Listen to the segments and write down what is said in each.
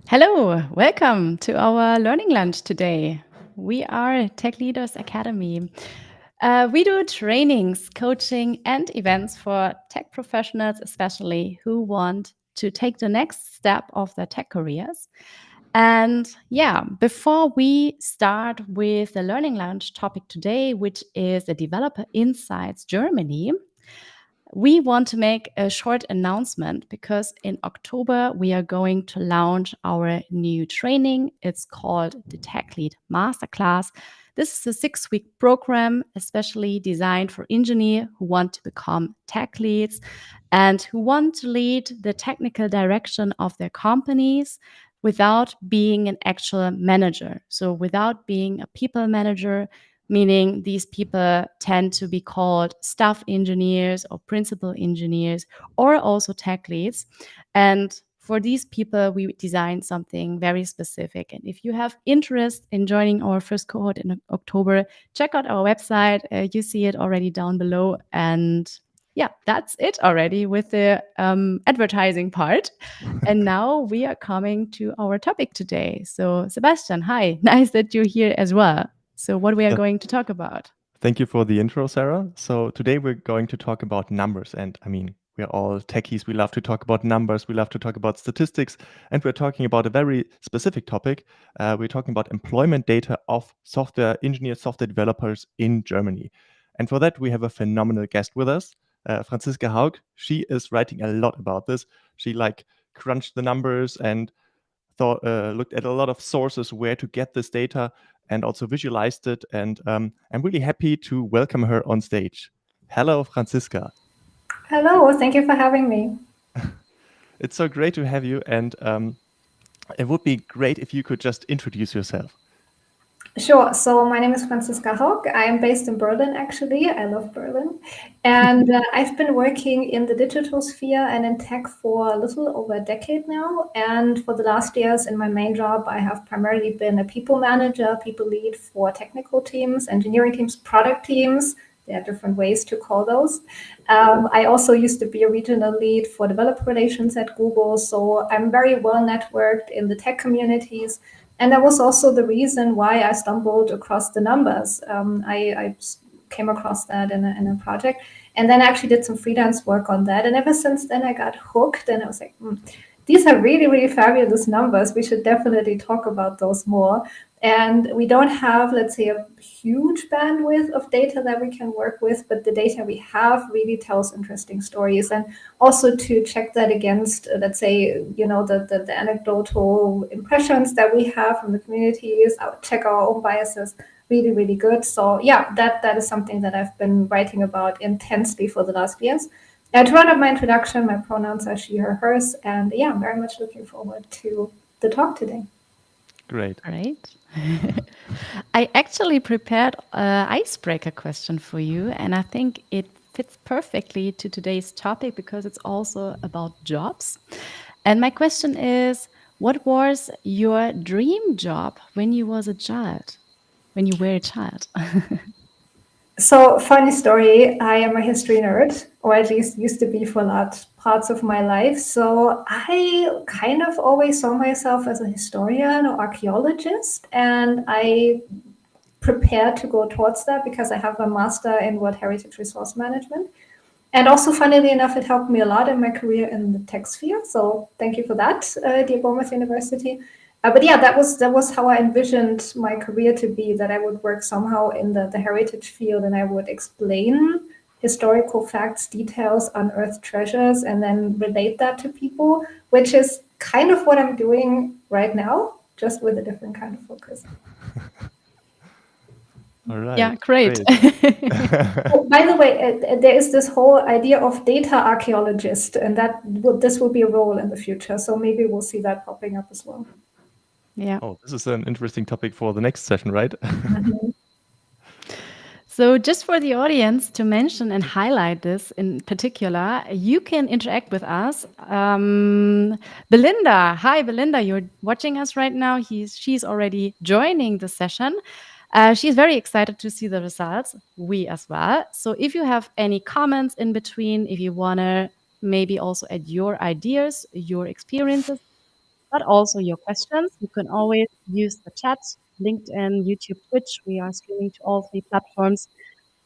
Hello, welcome to our learning lunch today. We are Tech Leaders Academy. We do trainings, coaching, and events for tech professionals, especially who want to take the next step of their tech careers. And yeah, before we start with the learning lunch topic today, which is the Developer Insights Germany, we want to make a short announcement because in October we are going to launch our new training. It's called the Tech Lead Masterclass. This is a 6-week program, especially designed for engineers who want to become tech leads and who want to lead the technical direction of their companies without being an actual manager. So, without being a people manager, meaning these people tend to be called staff engineers or principal engineers or also tech leads. And for these people, we designed something very specific. And if you have interest in joining our first cohort in October, check out our website. You see it already down below. And yeah, that's it already with the advertising part. And now we are coming to our topic today. So, Sebastian, hi, nice that you're here as well. So, what we are Yeah, going to talk about? thank you for the intro, Sarah. So today we're going to talk about numbers. And I mean, we're all techies. We love to talk about numbers. We love to talk about statistics. And we're talking about a very specific topic. We're talking about employment data of software engineers, software developers in Germany. And for that, we have a phenomenal guest with us, Franziska Hauck. She is writing a lot about this. She crunched the numbers and looked at a lot of sources where to get this data and also visualized it. And I'm really happy to welcome her on stage. Hello, Franziska. Hello, thank you for having me. It's so great to have you. And it would be great if you could just introduce yourself. Sure. So my name is Franziska Hauck. I am based in Berlin, actually. I love Berlin. And I've been working in the digital sphere and in tech for a little over a decade now. And for the last years in my main job, I have primarily been a people manager, people lead for technical teams, engineering teams, product teams. There are different ways to call those. I also used to be a regional lead for developer relations at Google. So I'm very well networked in the tech communities. And that was also the reason why I stumbled across the numbers. I came across that in a project and then actually did some freelance work on that. And ever since then, I got hooked and I was like, these are really, really fabulous numbers. We should definitely talk about those more. And we don't have, let's say, a huge bandwidth of data that we can work with, but the data we have really tells interesting stories. And also to check that against, let's say, the anecdotal impressions that we have from the communities, check our own biases, really, really good. So yeah, that is something that I've been writing about intensely for the last years. To round up my introduction, my pronouns are she, her, hers, and yeah, I'm very much looking forward to the talk today. Great. Great. I actually prepared an icebreaker question for you, and I think it fits perfectly to today's topic because it's also about jobs. And my question is, what was your dream job when you was a child? When you were a child? So, funny story, I am a history nerd, or at least used to be for large parts of my life. So, I kind of always saw myself as a historian or archaeologist, and I prepared to go towards that because I have a master in World Heritage Resource Management. And also, funnily enough, it helped me a lot in my career in the tech sphere. So thank you for that, dear Bournemouth University. But yeah, that was how I envisioned my career to be, that I would work somehow in the heritage field and I would explain historical facts, details, unearthed treasures, and then relate that to people, which is kind of what I'm doing right now, just with a different kind of focus. All right. Yeah, great. Oh, by the way, there is this whole idea of data archaeologist, and this will be a role in the future. So maybe we'll see that popping up as well. Yeah. Oh, this is an interesting topic for the next session, right? So, just for the audience to mention and highlight this in particular, you can interact with us. Belinda, hi, Belinda, you're watching us right now. She's already joining the session. She's very excited to see the results. We as well. So, if you have any comments in between, if you want to maybe also add your ideas, your experiences, but also your questions. You can always use the chat, LinkedIn, YouTube, Twitch. We are streaming to all 3 platforms,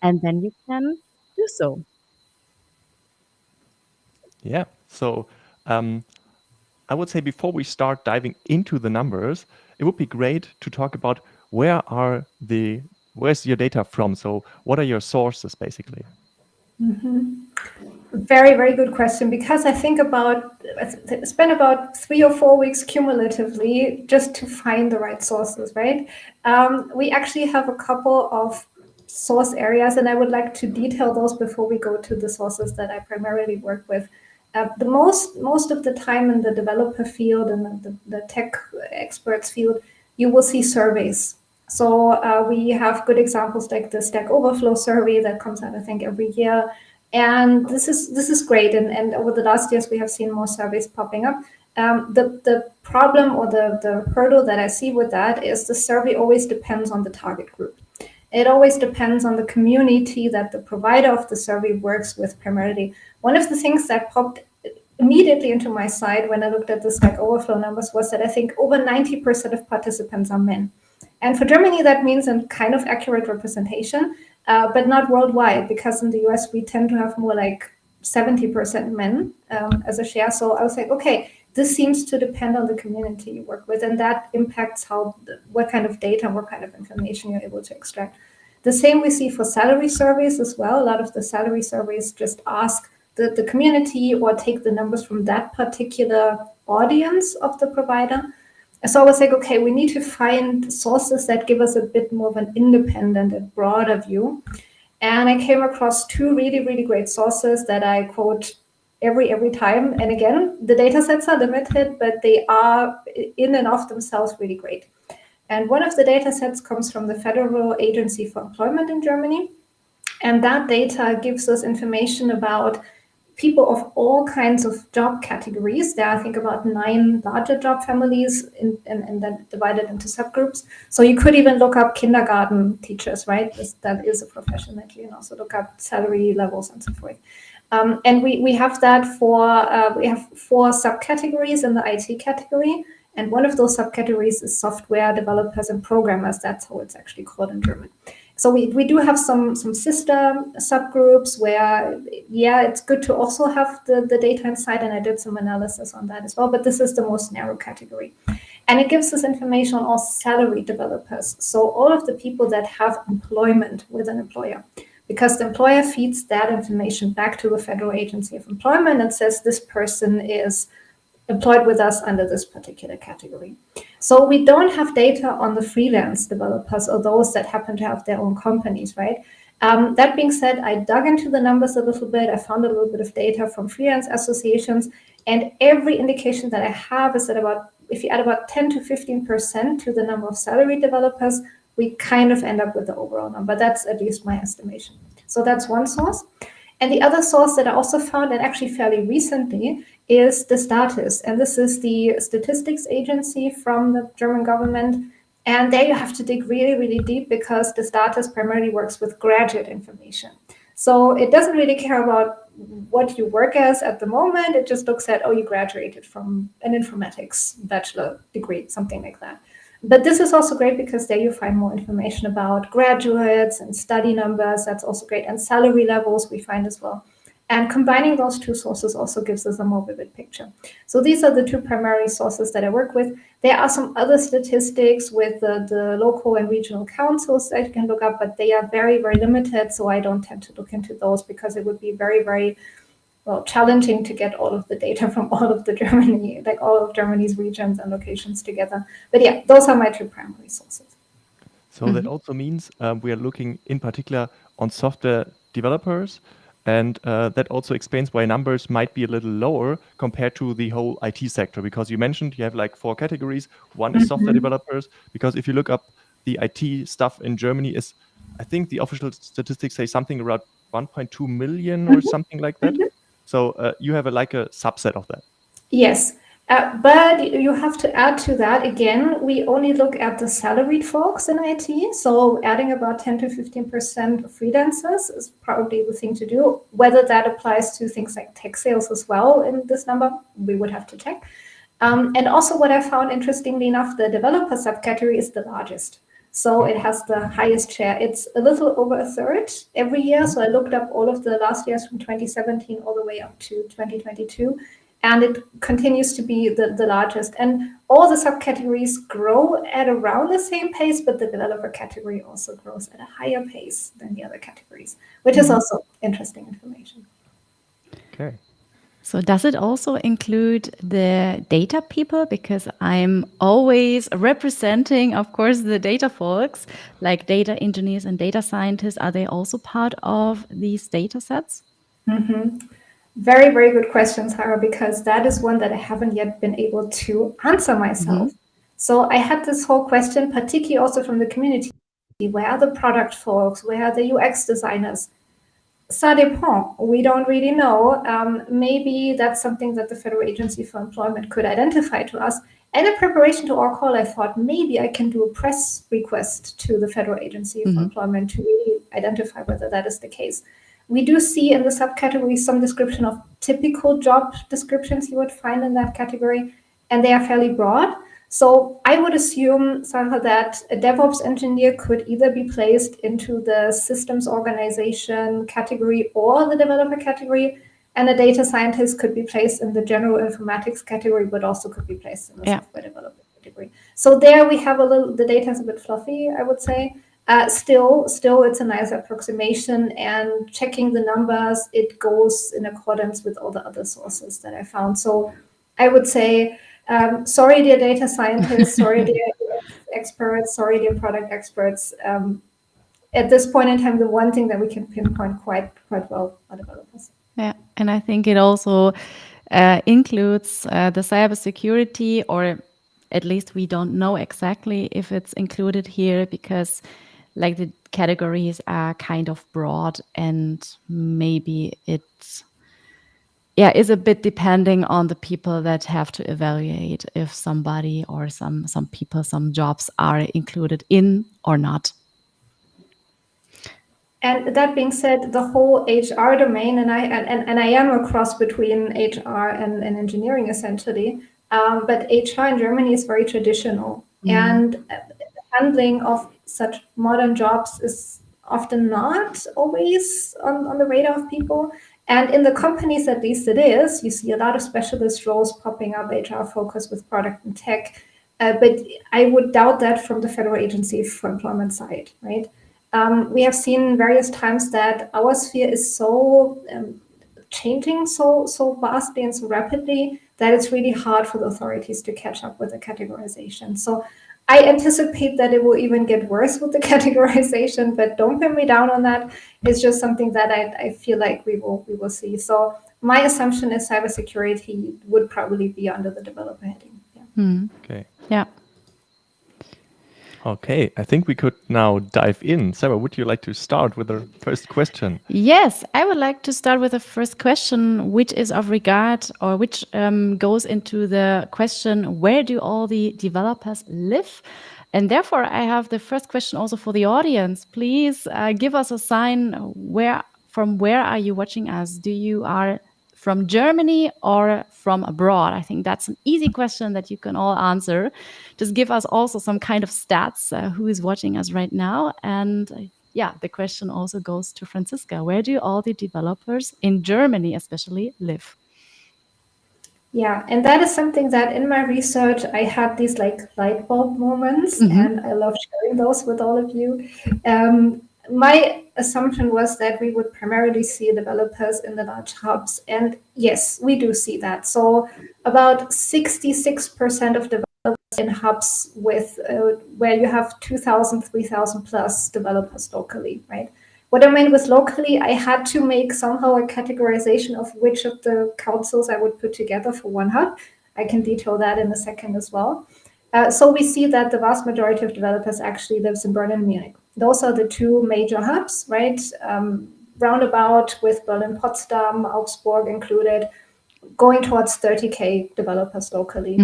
and then you can do so. Yeah. So I would say before we start diving into the numbers, it would be great to talk about where's your data from? So what are your sources basically? Very, very good question, because I think spend about 3 or 4 weeks cumulatively just to find the right sources, right? We actually have a couple of source areas, and I would like to detail those before we go to the sources that I primarily work with. The most of the time in the developer field and the tech experts field, you will see surveys. So we have good examples like the Stack Overflow survey that comes out, I think, every year. And this is great. And over the last years, we have seen more surveys popping up. The problem or the hurdle that I see with that is the survey always depends on the target group. It always depends on the community that the provider of the survey works with primarily. One of the things that popped immediately into my sight when I looked at the Stack Overflow numbers was that I think over 90% of participants are men. And for Germany, that means a kind of accurate representation, but not worldwide, because in the US, we tend to have more like 70% men as a share. So I was like, okay, this seems to depend on the community you work with, and that impacts what kind of data, what kind of information you're able to extract. The same we see for salary surveys as well. A lot of the salary surveys just ask the community or take the numbers from that particular audience of the provider. So I was like, okay, we need to find sources that give us a bit more of an independent and broader view. And I came across 2 really, really great sources that I quote every time. And again, the data sets are limited, but they are in and of themselves really great. And one of the data sets comes from the Federal Agency for Employment in Germany. And that data gives us information about people of all kinds of job categories. There are, I think, about 9 larger job families and then divided into subgroups. So you could even look up kindergarten teachers, right? That is a profession that you can also look up salary levels and so forth. And we have that we have 4 subcategories in the IT category. And one of those subcategories is software developers and programmers. That's how it's actually called in German. So we do have some sister subgroups where, yeah, it's good to also have the data inside, and I did some analysis on that as well, but this is the most narrow category. And it gives us information on all salary developers. So all of the people that have employment with an employer, because the employer feeds that information back to the Federal Agency of Employment and says this person is employed with us under this particular category. So we don't have data on the freelance developers or those that happen to have their own companies, right? That being said, I dug into the numbers a little bit. I found a little bit of data from freelance associations, and every indication that I have is that if you add about 10 to 15% to the number of salary developers, we kind of end up with the overall number. That's at least my estimation. So that's one source. And the other source that I also found, and actually fairly recently, is the Status. And this is the statistics agency from the German government. And there you have to dig really, really deep, because the Status primarily works with graduate information. So it doesn't really care about what you work as at the moment. It just looks at, oh, you graduated from an informatics bachelor degree, something like that. But this is also great because there you find more information about graduates and study numbers. That's also great. And salary levels we find as well. And combining those 2 sources also gives us a more vivid picture. So these are the 2 primary sources that I work with. There are some other statistics with the local and regional councils that you can look up, but they are very, very limited. So I don't tend to look into those, because it would be very, very challenging to get all of the data from all of Germany's regions and locations together. But yeah, those are my 2 primary sources. So that also means we are looking in particular on software developers, and that also explains why numbers might be a little lower compared to the whole IT sector, because you mentioned you have like 4 categories. One is software developers, because if you look up the IT stuff in Germany, I think the official statistics say something around 1.2 million or something like that. So you have like a subset of that. Yes. But you have to add to that, again, we only look at the salaried folks in IT. So adding about 10 to 15% of freelancers is probably the thing to do. Whether that applies to things like tech sales as well in this number, we would have to check. And also what I found, interestingly enough, the developer subcategory is the largest. So it has the highest share. It's a little over a third every year. So I looked up all of the last years from 2017 all the way up to 2022. And it continues to be the largest. And all the subcategories grow at around the same pace, but the developer category also grows at a higher pace than the other categories, which is also interesting information. Okay. So does it also include the data people? Because I'm always representing, of course, the data folks, like data engineers and data scientists. Are they also part of these data sets? Mm-hmm. Very, very good question, Sarah, because that is one that I haven't yet been able to answer myself. So I had this whole question, particularly also from the community. Where are the product folks? Where are the UX designers? Ça dépend. We don't really know. Maybe that's something that the Federal Agency for Employment could identify to us. And in preparation to our call, I thought maybe I can do a press request to the Federal Agency for Employment to really identify whether that is the case. We do see in the subcategory some description of typical job descriptions you would find in that category, and they are fairly broad. So I would assume, Sarah, that a DevOps engineer could either be placed into the systems organization category or the developer category, and a data scientist could be placed in the general informatics category, but also could be placed in the software developer category. So there we have the data is a bit fluffy, I would say. Still, it's a nice approximation, and checking the numbers, it goes in accordance with all the other sources that I found. So I would say, sorry, dear data scientists, sorry, dear experts, sorry, dear product experts. At this point in time, the one thing that we can pinpoint quite well are developers. Yeah, and I think it also includes the cybersecurity, or at least we don't know exactly if it's included here, because like the categories are kind of broad, and maybe it's is a bit depending on the people that have to evaluate if somebody or some people, some jobs are included in or not. And that being said, the whole HR domain, and I am a cross between HR and engineering essentially, but HR in Germany is very traditional, and the handling of such modern jobs is often not always on the radar of people. And in the companies, at least it is, you see a lot of specialist roles popping up, HR focused with product and tech. But I would doubt that from the Federal Agency for Employment side, right? We have seen various times that our sphere is so changing so vastly and so rapidly that it's really hard for the authorities to catch up with the categorization. So I anticipate that it will even get worse with the categorization, but don't pin me down on that. It's just something that I feel like we will see. So my assumption is cybersecurity would probably be under the developer heading. Yeah. Okay. Yeah. Okay, I think we could now dive in. Sarah, would you like to start with the first question? Yes, I would like to start with the first question, which is of regard, or which goes into the question, where do all the developers live? And therefore, I have the first question also for the audience. Please give us a sign from where are you watching us? Do you are from Germany or from abroad? I think that's an easy question that you can all answer. Just give us also some kind of stats, who is watching us right now. And the question also goes to Franziska. Where do all the developers in Germany especially live? Yeah, and that is something that in my research, I had these like light bulb moments, and I love sharing those with all of you. My assumption was that we would primarily see developers in the large hubs. And yes, we do see that. So about 66% of developers in hubs with where you have 2,000, 3,000 plus developers locally, right? What I meant with locally, I had to make somehow a categorization of which of the councils I would put together for one hub. I can detail that in a second as well. So we see that the vast majority of developers actually lives in Berlin and Munich. Those are the two major hubs, right? Roundabout with Berlin, Potsdam, Augsburg included, going towards 30K developers locally.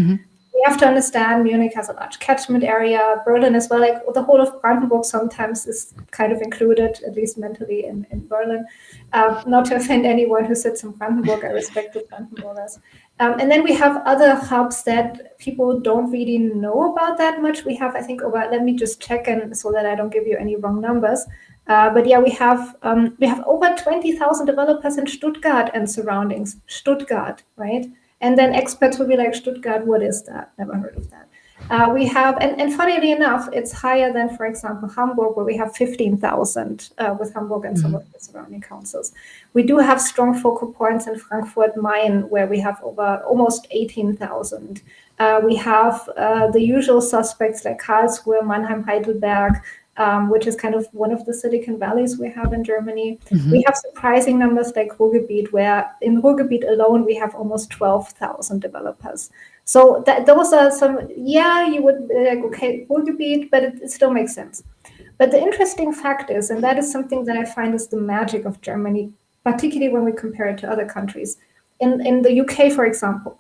we have to understand Munich has a large catchment area, Berlin as well, like the whole of Brandenburg sometimes is kind of included, at least mentally, in Berlin. Not to offend anyone who sits in Brandenburg, I respect the Brandenburgers. And then we have other hubs that people don't really know about that much. We have, I think, let me just check and so that I don't give you any wrong numbers. But yeah, we have over 20,000 developers in Stuttgart and surroundings. Stuttgart, right? And then experts will be like, Stuttgart, what is that? Never heard of that. We have, and funnily enough, it's higher than, for example, Hamburg, where we have 15,000 with Hamburg and some of the surrounding councils. We do have strong focal points in Frankfurt, Main, where we have over almost 18,000. We have the usual suspects like Karlsruhe, Mannheim, Heidelberg, which is kind of one of the Silicon Valleys we have in Germany. We have surprising numbers like Ruhrgebiet, where in Ruhrgebiet alone, we have almost 12,000 developers. So those are some, you would be like, okay, Ruhrgebiet, but it still makes sense. But the interesting fact is, and that is something that I find is the magic of Germany, particularly when we compare it to other countries. In the UK, for example,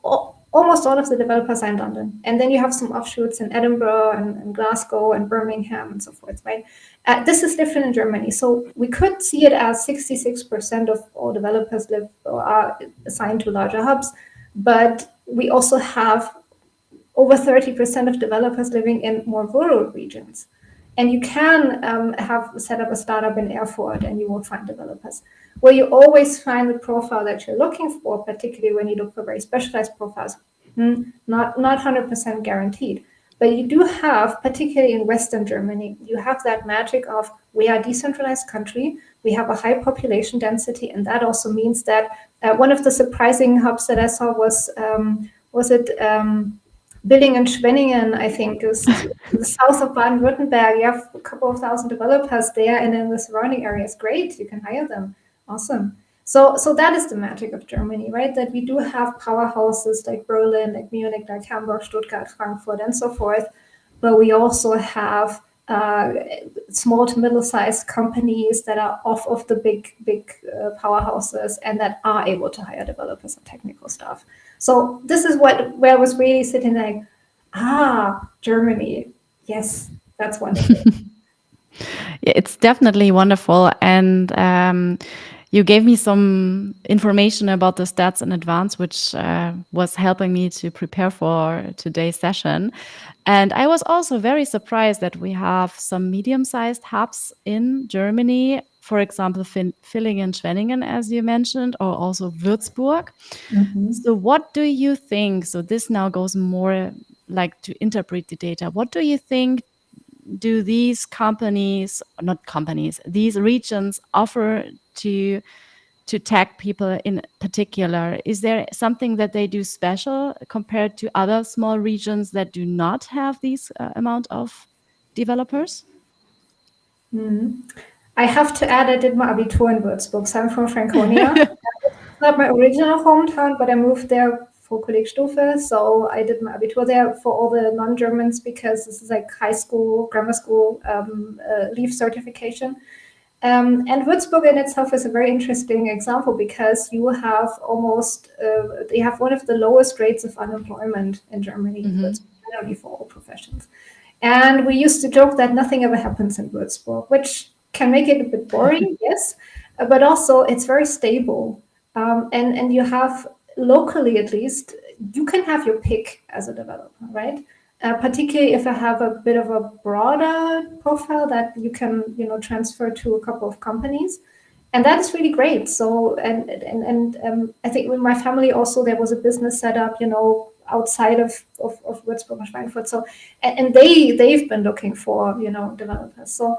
almost all of the developers are in London. And then you have some offshoots in Edinburgh and Glasgow and Birmingham and so forth, right? This is different in Germany. So we could see it as 66% of all developers live or are assigned to larger hubs. But we also have over 30% of developers living in more rural regions. And you can have set up a startup in Erfurt and you will find developers. Where you always find the profile that you're looking for, particularly when you look for very specialized profiles, not 100% guaranteed. But you do have, particularly in Western Germany, you have that magic of we are a decentralized country, we have a high population density, and that also means that one of the surprising hubs that I saw was Billing and Schwenningen, I think, is the south of Baden-Württemberg. You have a couple of thousand developers there, and in the surrounding areas, great, you can hire them. Awesome. So that is the magic of Germany, right? That we do have powerhouses like Berlin, like Munich, like Hamburg, Stuttgart, Frankfurt, and so forth. But we also have small to middle-sized companies that are off of the big powerhouses and that are able to hire developers and technical staff. So this is where I was really sitting like, Germany. Yes, that's wonderful. Yeah, it's definitely wonderful. And you gave me some information about the stats in advance, which was helping me to prepare for today's session. And I was also very surprised that we have some medium-sized hubs in Germany, for example, Villingen-Schwenningen, as you mentioned, or also Würzburg. So what do you think? So this now goes more like to interpret the data. What do you think do these these regions offer to tech people in particular? Is there something that they do special compared to other small regions that do not have these amount of developers? I have to add, I did my Abitur in Würzburg, so I'm from Franconia. It's not my original hometown, but I moved there for Kollegstufe, so I did my Abitur there for all the non-Germans because this is like high school, grammar school leave certification. And Würzburg in itself is a very interesting example because you have they have one of the lowest rates of unemployment in Germany, Würzburg, not only for all professions. And we used to joke that nothing ever happens in Würzburg, which can make it a bit boring, yes, but also it's very stable. And you have, locally at least, you can have your pick as a developer, right? Particularly if I have a bit of a broader profile that you can, transfer to a couple of companies. And that is really great. So, and I think with my family also, there was a business set up, outside of Würzburg and Schweinfurt. So, and they've been looking for, developers. So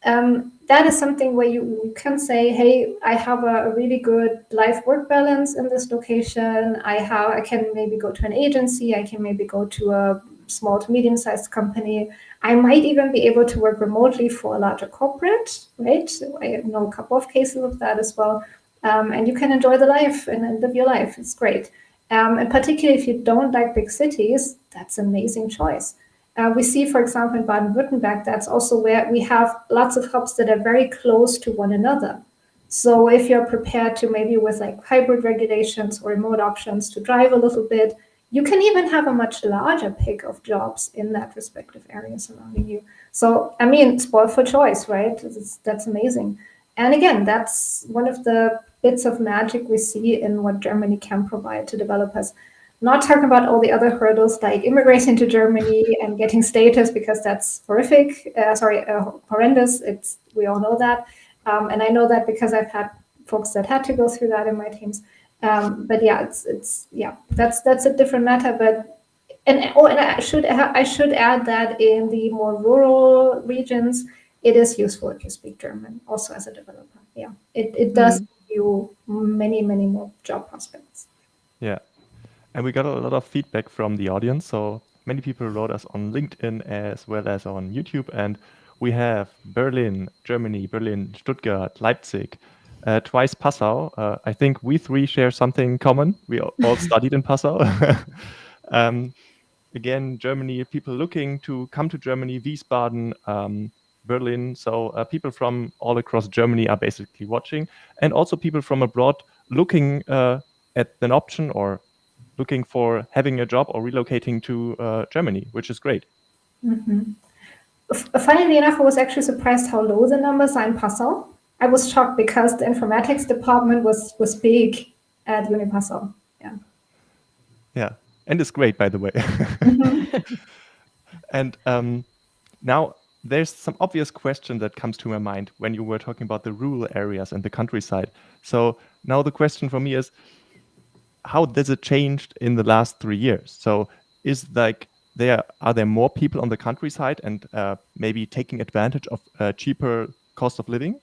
that is something where you can say, hey, I have a really good life-work balance in this location. I can maybe go to an agency. I can maybe go to a small to medium-sized company. I might even be able to work remotely for a larger corporate, right? So I know a couple of cases of that as well. And you can enjoy the life and live your life. It's great. And particularly if you don't like big cities, that's an amazing choice. We see, for example, in Baden-Württemberg, that's also where we have lots of hubs that are very close to one another. So if you're prepared to maybe with like hybrid regulations or remote options to drive a little bit, you can even have a much larger pick of jobs in that respective area surrounding you. So, I mean, spoil for choice, right? That's amazing. And again, that's one of the bits of magic we see in what Germany can provide to developers. Not talking about all the other hurdles like immigrating to Germany and getting status, because that's horrific. Horrendous. We all know that, and I know that because I've had folks that had to go through that in my teams. But yeah, that's a different matter. But and I should add that in the more rural regions, it is useful if you speak German, also as a developer. Yeah, it does give you many more job prospects. Yeah. And we got a lot of feedback from the audience. So many people wrote us on LinkedIn as well as on YouTube. And we have Berlin, Germany, Berlin, Stuttgart, Leipzig, twice Passau. I think we three share something common. We all studied in Passau. Again, Germany, people looking to come to Germany, Wiesbaden, Berlin. So people from all across Germany are basically watching. And also people from abroad looking at an option or looking for having a job or relocating to Germany, which is great. Mm-hmm. Funnily enough, I was actually surprised how low the numbers are in Passau. I was shocked because the informatics department was big at Uni Passau. Yeah. Yeah, and it's great, by the way. Mm-hmm. And now there's some obvious question that comes to my mind when you were talking about the rural areas and the countryside. So now the question for me is, how does it changed in the last 3 years? So is like are there more people on the countryside and maybe taking advantage of cheaper cost of living?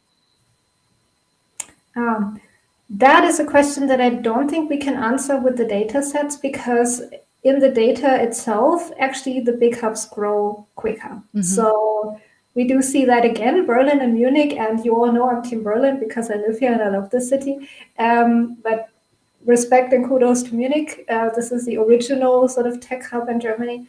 That is a question that I don't think we can answer with the data sets, because in the data itself, actually the big hubs grow quicker. So we do see that again, Berlin and Munich, and you all know I'm Team Berlin because I live here and I love this city. But respect and kudos to Munich. This is the original sort of tech hub in Germany.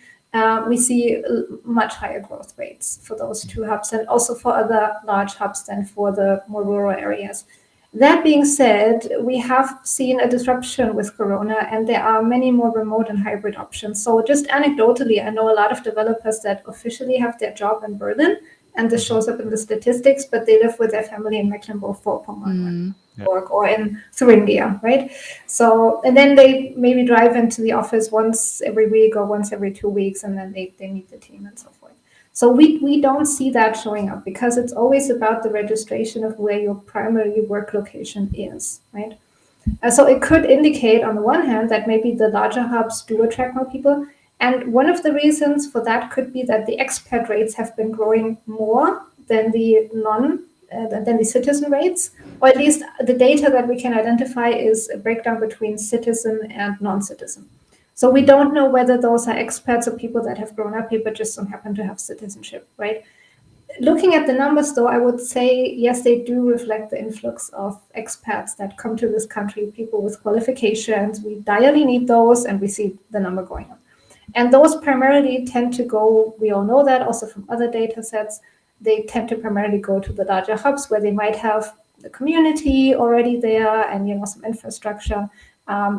We see much higher growth rates for those two hubs and also for other large hubs than for the more rural areas. That being said, we have seen a disruption with Corona, and there are many more remote and hybrid options. So just anecdotally, I know a lot of developers that officially have their job in Berlin, and this shows up in the statistics, but they live with their family in Mecklenburg-Vorpommern or in Thuringia, right? So, and then they maybe drive into the office once every week or once every 2 weeks, and then they meet the team and so forth. So we don't see that showing up because it's always about the registration of where your primary work location is, right? So it could indicate on the one hand that maybe the larger hubs do attract more people. And one of the reasons for that could be that the expat rates have been growing more than the than the citizen rates, or at least the data that we can identify is a breakdown between citizen and non-citizen. So we don't know whether those are expats or people that have grown up here but just don't happen to have citizenship, right? Looking at the numbers, though, I would say, yes, they do reflect the influx of expats that come to this country, people with qualifications. We direly need those, and we see the number going up. And those primarily tend to go, we all know that also from other data sets, they tend to primarily go to the larger hubs where they might have the community already there and, some infrastructure.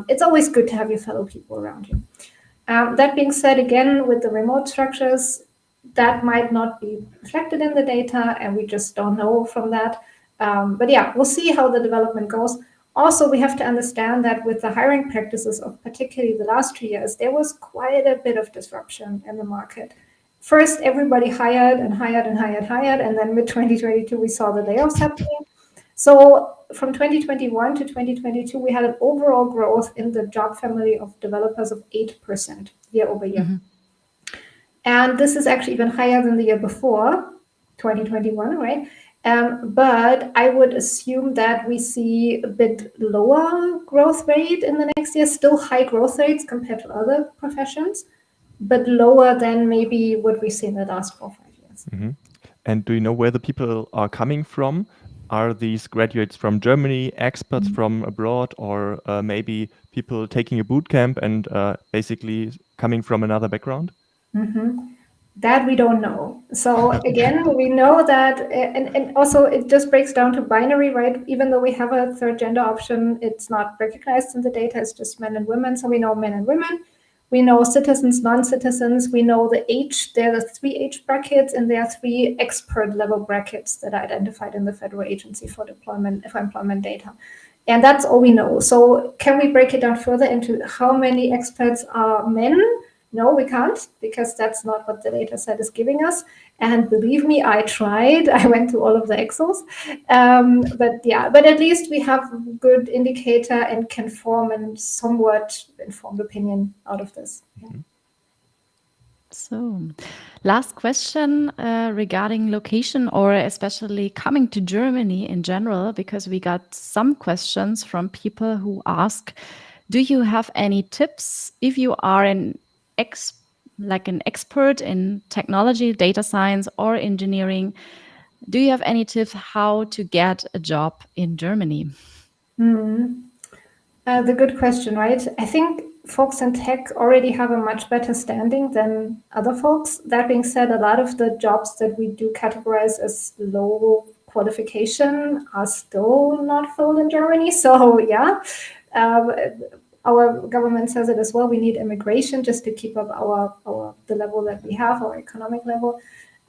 It's always good to have your fellow people around you. That being said, again, with the remote structures, that might not be reflected in the data, and we just don't know from that. But yeah, we'll see how the development goes. Also, we have to understand that with the hiring practices of particularly the last 2 years, there was quite a bit of disruption in the market. First, everybody hired, and then mid-2022, we saw the layoffs happening. So from 2021 to 2022, we had an overall growth in the job family of developers of 8% year over year. And this is actually even higher than the year before, 2021, right? But I would assume that we see a bit lower growth rate in the next year, still high growth rates compared to other professions, but lower than maybe what we see in the last 4 or 5 years. And do you know where the people are coming from? Are these graduates from Germany, experts from abroad, or maybe people taking a boot camp and basically coming from another background? That we don't know. So again, we know that, and also it just breaks down to binary, right? Even though we have a third gender option, it's not recognized in the data, it's just men and women. So we know men and women. We know citizens, non-citizens. We know the age. There are 3 age brackets, and there are 3 expert level brackets that are identified in the Federal Agency for Employment Data. And that's all we know. So can we break it down further into how many experts are men? No, we can't, because that's not what the data set is giving us. And believe me, I tried. I went through all of the Excels. But at least we have a good indicator and can form a somewhat informed opinion out of this. Yeah. So, last question regarding location, or especially coming to Germany in general, because we got some questions from people who ask, do you have any tips if you are an expert in technology, data science, or engineering? Do you have any tips how to get a job in Germany? The good question, right? I think folks in tech already have a much better standing than other folks. That being said, a lot of the jobs that we do categorize as low qualification are still not filled in Germany. So yeah, our government says it as well. We need immigration just to keep up the level that we have, our economic level.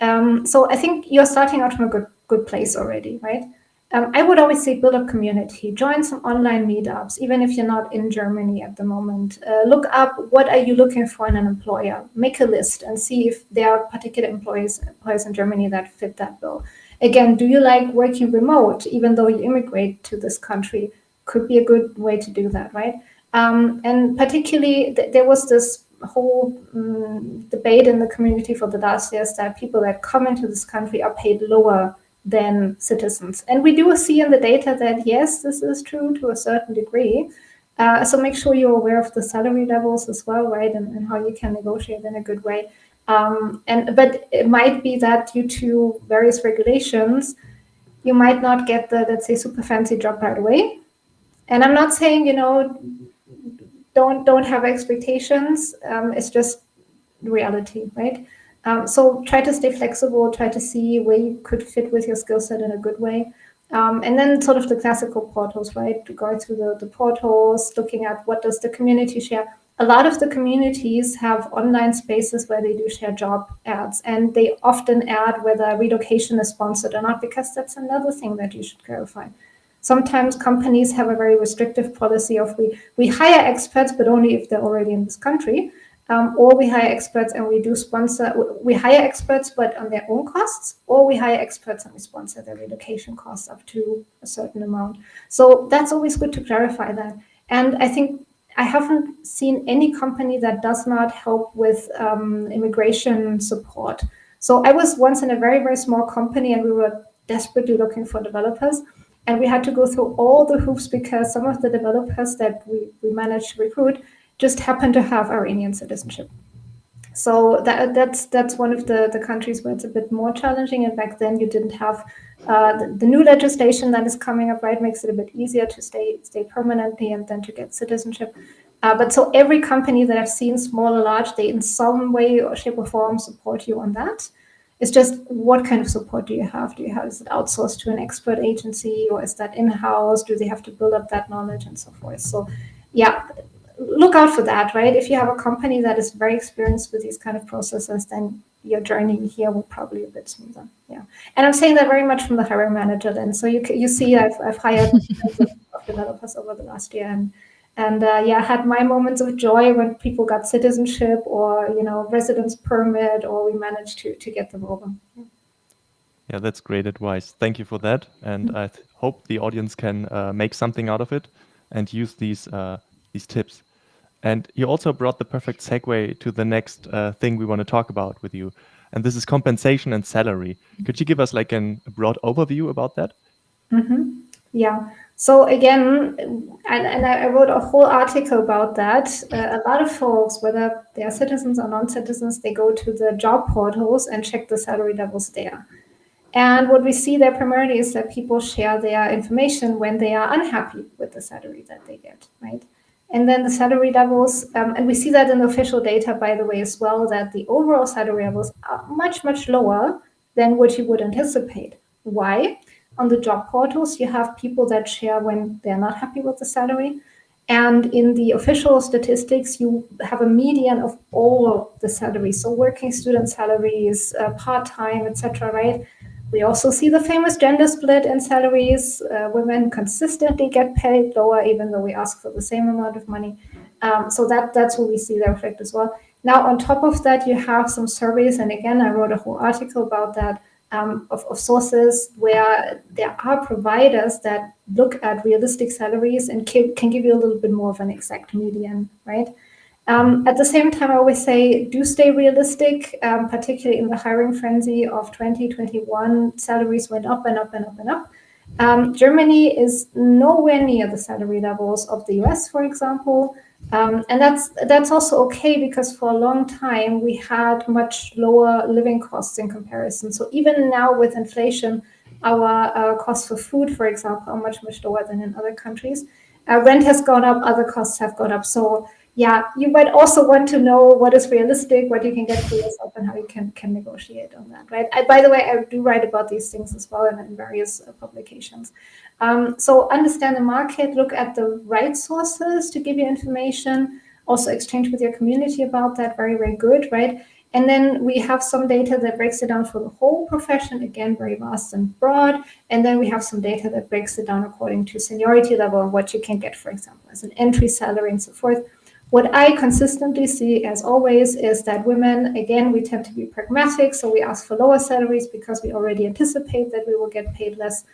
So I think you're starting out from a good place already, right? I would always say build up community, join some online meetups, even if you're not in Germany at the moment. Look up what are you looking for in an employer. Make a list and see if there are particular employers in Germany that fit that bill. Again, do you like working remote, even though you immigrate to this country? Could be a good way to do that, right? And particularly, there was this whole debate in the community for the last years that people that come into this country are paid lower than citizens. And we do see in the data that, yes, this is true to a certain degree. So make sure you're aware of the salary levels as well, right? And how you can negotiate in a good way. But it might be that due to various regulations, you might not get the, let's say, super fancy job right away. And I'm not saying, don't have expectations. It's just reality, right? So try to stay flexible, try to see where you could fit with your skill set in a good way. And then sort of the classical portals, right? Going through the portals, looking at what does the community share. A lot of the communities have online spaces where they do share job ads, and they often add whether relocation is sponsored or not, because that's another thing that you should clarify. Sometimes companies have a very restrictive policy of we hire experts, but only if they're already in this country. Or we hire experts and we hire experts, but on their own costs, or we hire experts and we sponsor their relocation costs up to a certain amount. So that's always good to clarify that. And I think I haven't seen any company that does not help with immigration support. So I was once in a very, very small company, and we were desperately looking for developers. And we had to go through all the hoops because some of the developers that we managed to recruit just happen to have Iranian citizenship. So that's one of the countries where it's a bit more challenging. And back then you didn't have the new legislation that is coming up, right, makes it a bit easier to stay permanently and then to get citizenship. But so every company that I've seen, small or large, they in some way or shape or form support you on that. It's just what kind of support do you have? Is it outsourced to an expert agency, or is that in-house? Do they have to build up that knowledge and so forth? So yeah, look out for that, right? If you have a company that is very experienced with these kind of processes, then your journey here will probably be a bit smoother. Yeah, and I'm saying that very much from the hiring manager then. So you see, I've hired of developers over the last year, and I had my moments of joy when people got citizenship or residence permit, or we managed to get them over. Yeah, that's great advice. Thank you for that, and I hope the audience can make something out of it and use these tips. And you also brought the perfect segue to the next thing we want to talk about with you, and this is compensation and salary. Could you give us like a broad overview about that? Mm-hmm. Yeah. So again, and I wrote a whole article about that. A lot of folks, whether they are citizens or non-citizens, they go to the job portals and check the salary levels there. And what we see there primarily is that people share their information when they are unhappy with the salary that they get, right? And then the salary levels, and we see that in the official data, by the way, as well, that the overall salary levels are much, much lower than what you would anticipate. Why? On the job portals, you have people that share when they're not happy with the salary. And in the official statistics, you have a median of all the salaries. So working student salaries, part-time, etc., right? We also see the famous gender split in salaries. Women consistently get paid lower, even though we ask for the same amount of money. So that's what we see the effect as well. Now, on top of that, you have some surveys, and again, I wrote a whole article about that, of sources where there are providers that look at realistic salaries and can give you a little bit more of an exact median, right? At the same time, I always say, do stay realistic, particularly in the hiring frenzy of 2021. Salaries went up and up and up and up. Germany is nowhere near the salary levels of the US, for example. And that's also okay, because for a long time we had much lower living costs in comparison. So even now with inflation, our costs for food, for example, are much lower than in other countries. Rent has gone up, other costs have gone up. So yeah, you might also want to know what is realistic, what you can get for yourself, and how you can negotiate on that, right? By the way, I do write about these things as well in various publications. So understand the market, look at the right sources to give you information, also exchange with your community about that, very good, right? And then we have some data that breaks it down for the whole profession, again, very vast and broad. And then we have some data that breaks it down according to seniority level and what you can get, for example, as an entry salary and so forth. What I consistently see, as always, is that women, again, we tend to be pragmatic, so we ask for lower salaries because we already anticipate that we will get paid less.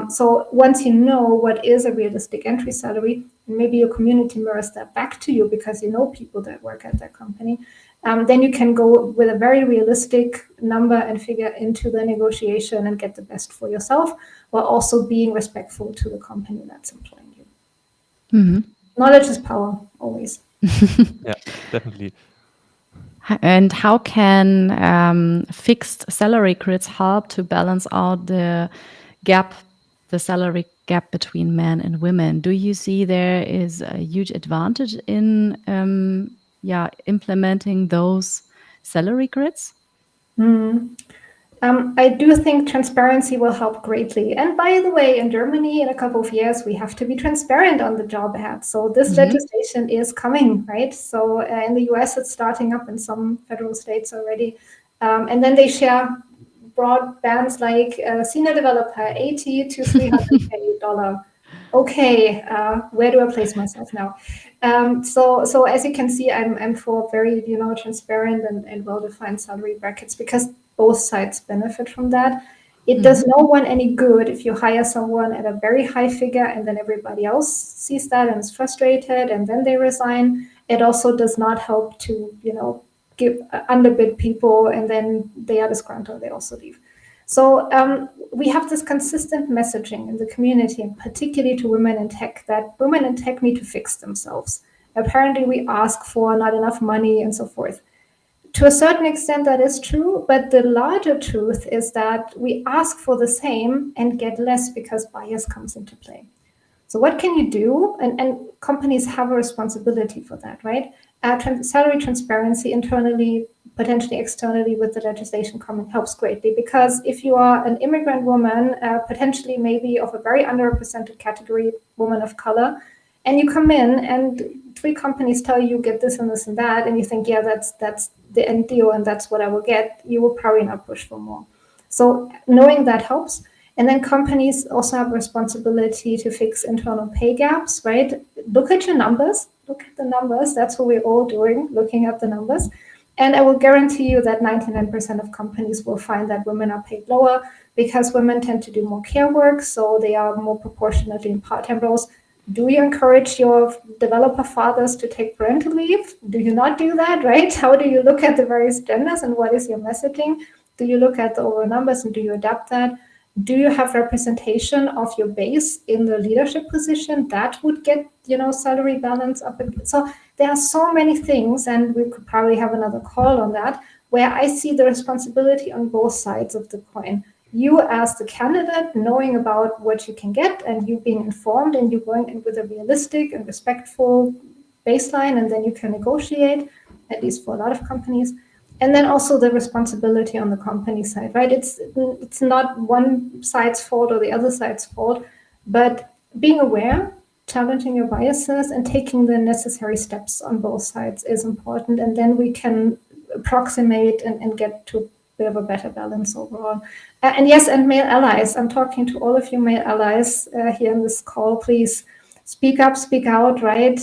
So once you know what is a realistic entry salary, maybe your community mirrors that back to you because you know people that work at that company, then you can go with a very realistic number and figure into the negotiation and get the best for yourself, while also being respectful to the company that's employing you. Mm-hmm. Knowledge is power, always. Yeah, definitely. And how can fixed salary grids help to balance out the salary gap between men and women? Do you see there is a huge advantage in implementing those salary grids? I do think transparency will help greatly. And by the way, in Germany, in a couple of years, we have to be transparent on the job ad. So this legislation is coming, right? So in the US, it's starting up in some federal states already. And then they share broad bands like senior developer, 80 to $300K. Okay, where do I place myself now? So as you can see, I'm for very transparent and well-defined salary brackets, because both sides benefit from that. It does no one any good if you hire someone at a very high figure and then everybody else sees that and is frustrated and then they resign. It also does not help to give underbid people and then they are disgruntled, they also leave. So we have this consistent messaging in the community, and particularly to women in tech, that women in tech need to fix themselves. Apparently we ask for not enough money and so forth. To a certain extent, that is true, but the larger truth is that we ask for the same and get less because bias comes into play. So what can you do? And companies have a responsibility for that, right? Salary transparency internally, potentially externally with the legislation coming helps greatly, because if you are an immigrant woman, potentially maybe of a very underrepresented category, woman of color, and you come in and 3 companies tell you get this and this and that, and you think, yeah, that's the end deal and that's what I will get, you will probably not push for more. So knowing that helps. And then companies also have a responsibility to fix internal pay gaps, right? Look at your numbers, look at the numbers. That's what we're all doing, looking at the numbers. And I will guarantee you that 99% of companies will find that women are paid lower because women tend to do more care work, so they are more proportionately in part-time roles. Do you encourage your developer fathers to take parental leave? Do you not do that, right? How do you look at the various genders and what is your messaging? Do you look at the overall numbers and do you adapt that? Do you have representation of your base in the leadership position? That would get, salary balance up. So there are so many things, and we could probably have another call on that, where I see the responsibility on both sides of the coin. You as the candidate knowing about what you can get and you being informed and you going in with a realistic and respectful baseline, and then you can negotiate, at least for a lot of companies. And then also the responsibility on the company side, right? It's not one side's fault or the other side's fault, but being aware challenging your biases and taking the necessary steps on both sides is important. And then we can approximate and get to a bit of a better balance overall. And yes, and male allies. I'm talking to all of you male allies here in this call. Please speak up, speak out, right?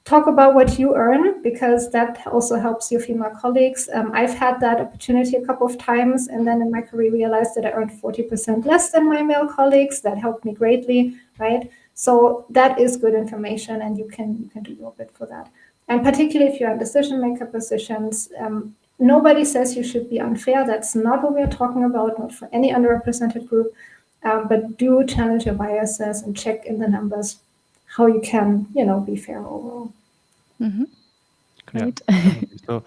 Talk about what you earn, because that also helps your female colleagues. I've had that opportunity a couple of times, and then in my career realized that I earned 40% less than my male colleagues. That helped me greatly, right? So that is good information, and you can do your bit for that. And particularly if you're in decision maker positions, nobody says you should be unfair. That's not what we're talking about, not for any underrepresented group. But do challenge your biases and check in the numbers how you can, be fair overall. Great. So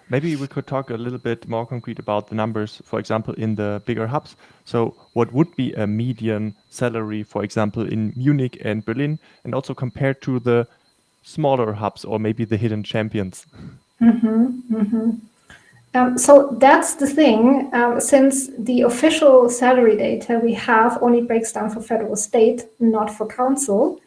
maybe we could talk a little bit more concrete about the numbers, for example, in the bigger hubs. So what would be a median salary, for example, in Munich and Berlin, and also compared to the smaller hubs or maybe the hidden champions? So that's the thing. Since the official salary data we have only breaks down for federal state, not for council,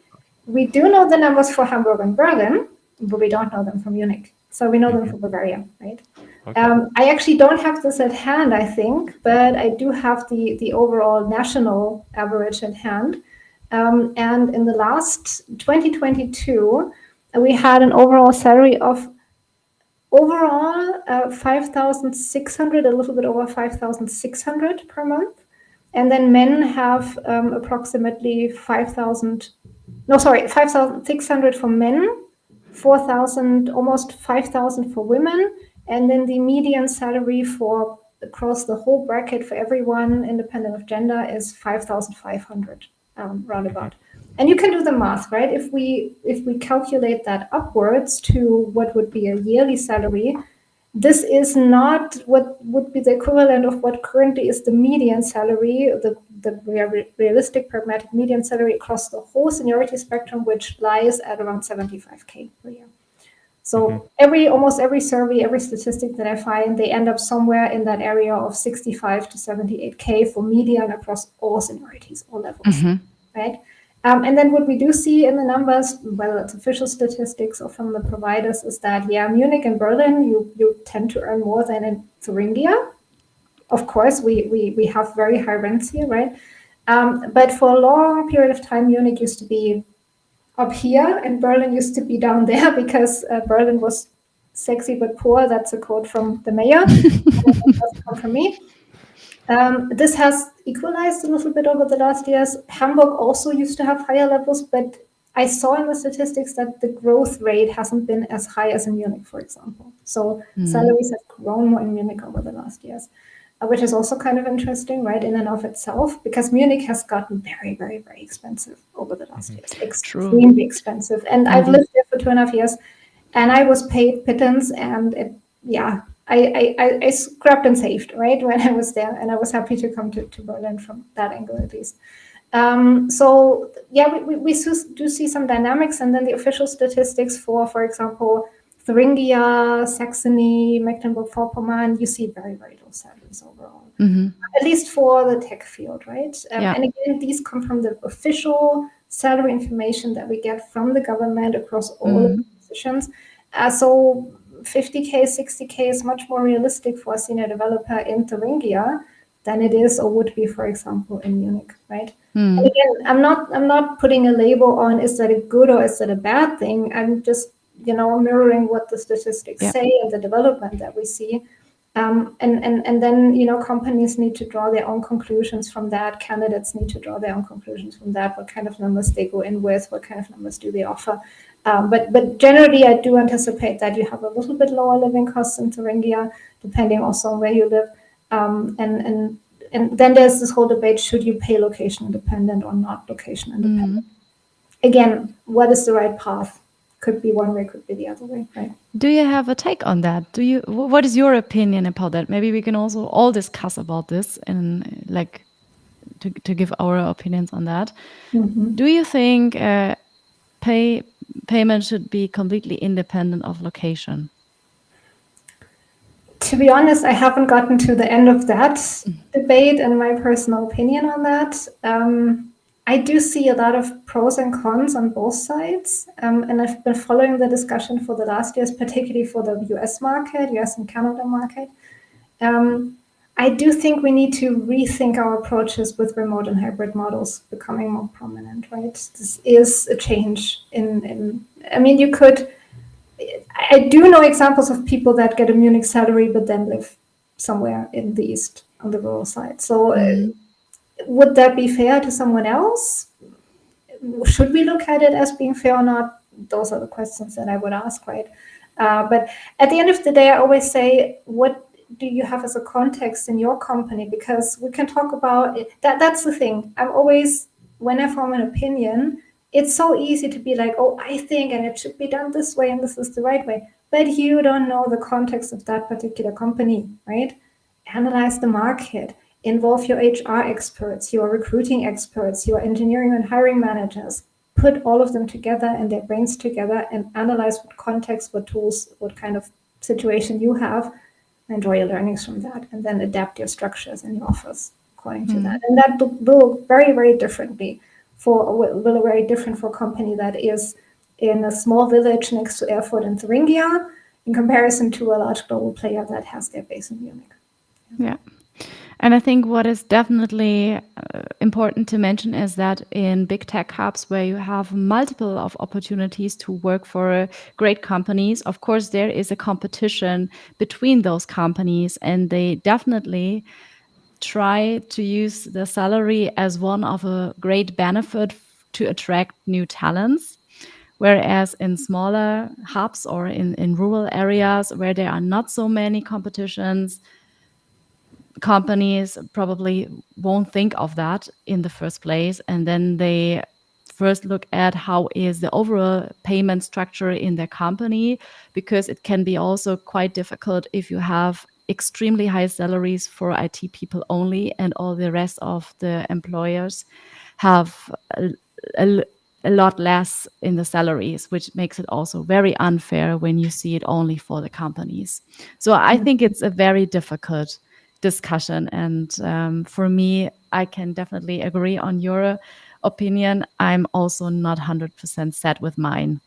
we do know the numbers for Hamburg and Berlin, but we don't know them for Munich. So we know them for Bavaria, right? Okay. I actually don't have this at hand, I think, but I do have the overall national average at hand. And in the last 2022, we had an overall salary of 5,600, a little bit over 5,600 per month. And then men have approximately 5,600 for men, 4,000, almost 5,000 for women. And then the median salary for across the whole bracket for everyone, independent of gender, is 5,500 roundabout. And you can do the math, right? If we calculate that upwards to what would be a yearly salary, this is not what would be the equivalent of what currently is the median salary, the realistic pragmatic median salary across the whole seniority spectrum, which lies at around 75K per year. So almost every survey, every statistic that I find, they end up somewhere in that area of 65 to 78K for median across all seniorities, all levels, right? And then what we do see in the numbers, whether it's official statistics or from the providers, is that, Munich and Berlin, you tend to earn more than in Thuringia. Of course, we have very high rents here, right? But for a long period of time, Munich used to be up here and Berlin used to be down there because Berlin was sexy but poor. That's a quote from the mayor. That doesn't come from me. This has equalized a little bit over the last years. Hamburg also used to have higher levels, but I saw in the statistics that the growth rate hasn't been as high as in Munich, for example. So salaries have grown more in Munich over the last years, which is also kind of interesting, right, in and of itself, because Munich has gotten very, very, very expensive over the last years, extremely expensive. And I've lived there for 2.5 years, and I was paid pittance, and I scrapped and saved, right, when I was there, and I was happy to come to Berlin from that angle at least. So we do see some dynamics, and then the official statistics for example, Thuringia, Saxony, Mecklenburg-Vorpommern, you see very, very low salaries overall, at least for the tech field, right? And again, these come from the official salary information that we get from the government across all of the positions. So 50K, 60K is much more realistic for a senior developer in Thuringia than it is or would be, for example, in Munich, right? And again, I'm not putting a label on is that a good or is that a bad thing. I'm just mirroring what the statistics say and the development that we see. And then companies need to draw their own conclusions from that. Candidates need to draw their own conclusions from that. What kind of numbers they go in with? What kind of numbers do they offer? But generally, I do anticipate that you have a little bit lower living costs in Thuringia, depending also on where you live. And then there's this whole debate: should you pay location independent or not location independent? Again, what is the right path? Could be one way, could be the other way, right? Do you have a take on that? What is your opinion about that? Maybe we can also all discuss about this and to give our opinions on that. Do you think payment should be completely independent of location? To be honest, I haven't gotten to the end of that debate and my personal opinion on that. I do see a lot of pros and cons on both sides. And I've been following the discussion for the last years, particularly for the US market, US and Canada market. I do think we need to rethink our approaches with remote and hybrid models becoming more prominent, right? This is a change I mean, I do know examples of people that get a Munich salary but then live somewhere in the East on the rural side. So would that be fair to someone else? Should we look at it as being fair or not? Those are the questions that I would ask, right? But at the end of the day, I always say, what do you have as a context in your company? Because we can talk about it. That's the thing. I'm always, when I form an opinion, it's so easy to be like, oh, I think, and it should be done this way, and this is the right way. But you don't know the context of that particular company, right? Analyze the market. Involve your HR experts, your recruiting experts, your engineering and hiring managers. Put all of them together and their brains together and analyze what context, what tools, what kind of situation you have, and draw your learnings from that, and then adapt your structures and your offers according to that. And that will look very, very differently will very different for a company that is in a small village next to Erfurt and Thuringia in comparison to a large global player that has their base in Munich. Yeah. And I think what is definitely important to mention is that in big tech hubs where you have multiple of opportunities to work for great companies, of course, there is a competition between those companies, and they definitely try to use the salary as one of a great benefit to attract new talents. Whereas in smaller hubs or in rural areas where there are not so many competitions, companies probably won't think of that in the first place. And then they first look at how is the overall payment structure in their company, because it can be also quite difficult if you have extremely high salaries for IT people only and all the rest of the employers have a lot less in the salaries, which makes it also very unfair when you see it only for the companies. So I think it's a very difficult discussion. And for me, I can definitely agree on your opinion. I'm also not 100% set with mine.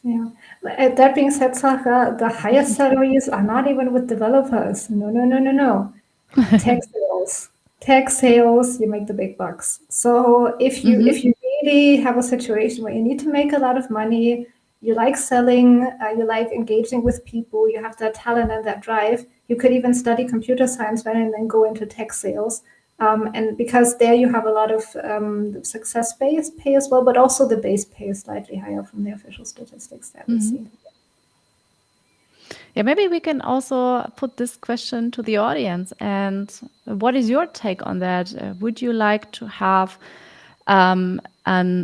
Yeah. That being said, Sarah, the highest salaries are not even with developers. No. Tech sales, you make the big bucks. So if you really have a situation where you need to make a lot of money, you like selling, you like engaging with people, you have that talent and that drive, you could even study computer science and then go into tech sales. And because there you have a lot of success-based pay as well, but also the base pay is slightly higher from the official statistics that we see. Yeah, maybe we can also put this question to the audience. And what is your take on that? Would you like to have an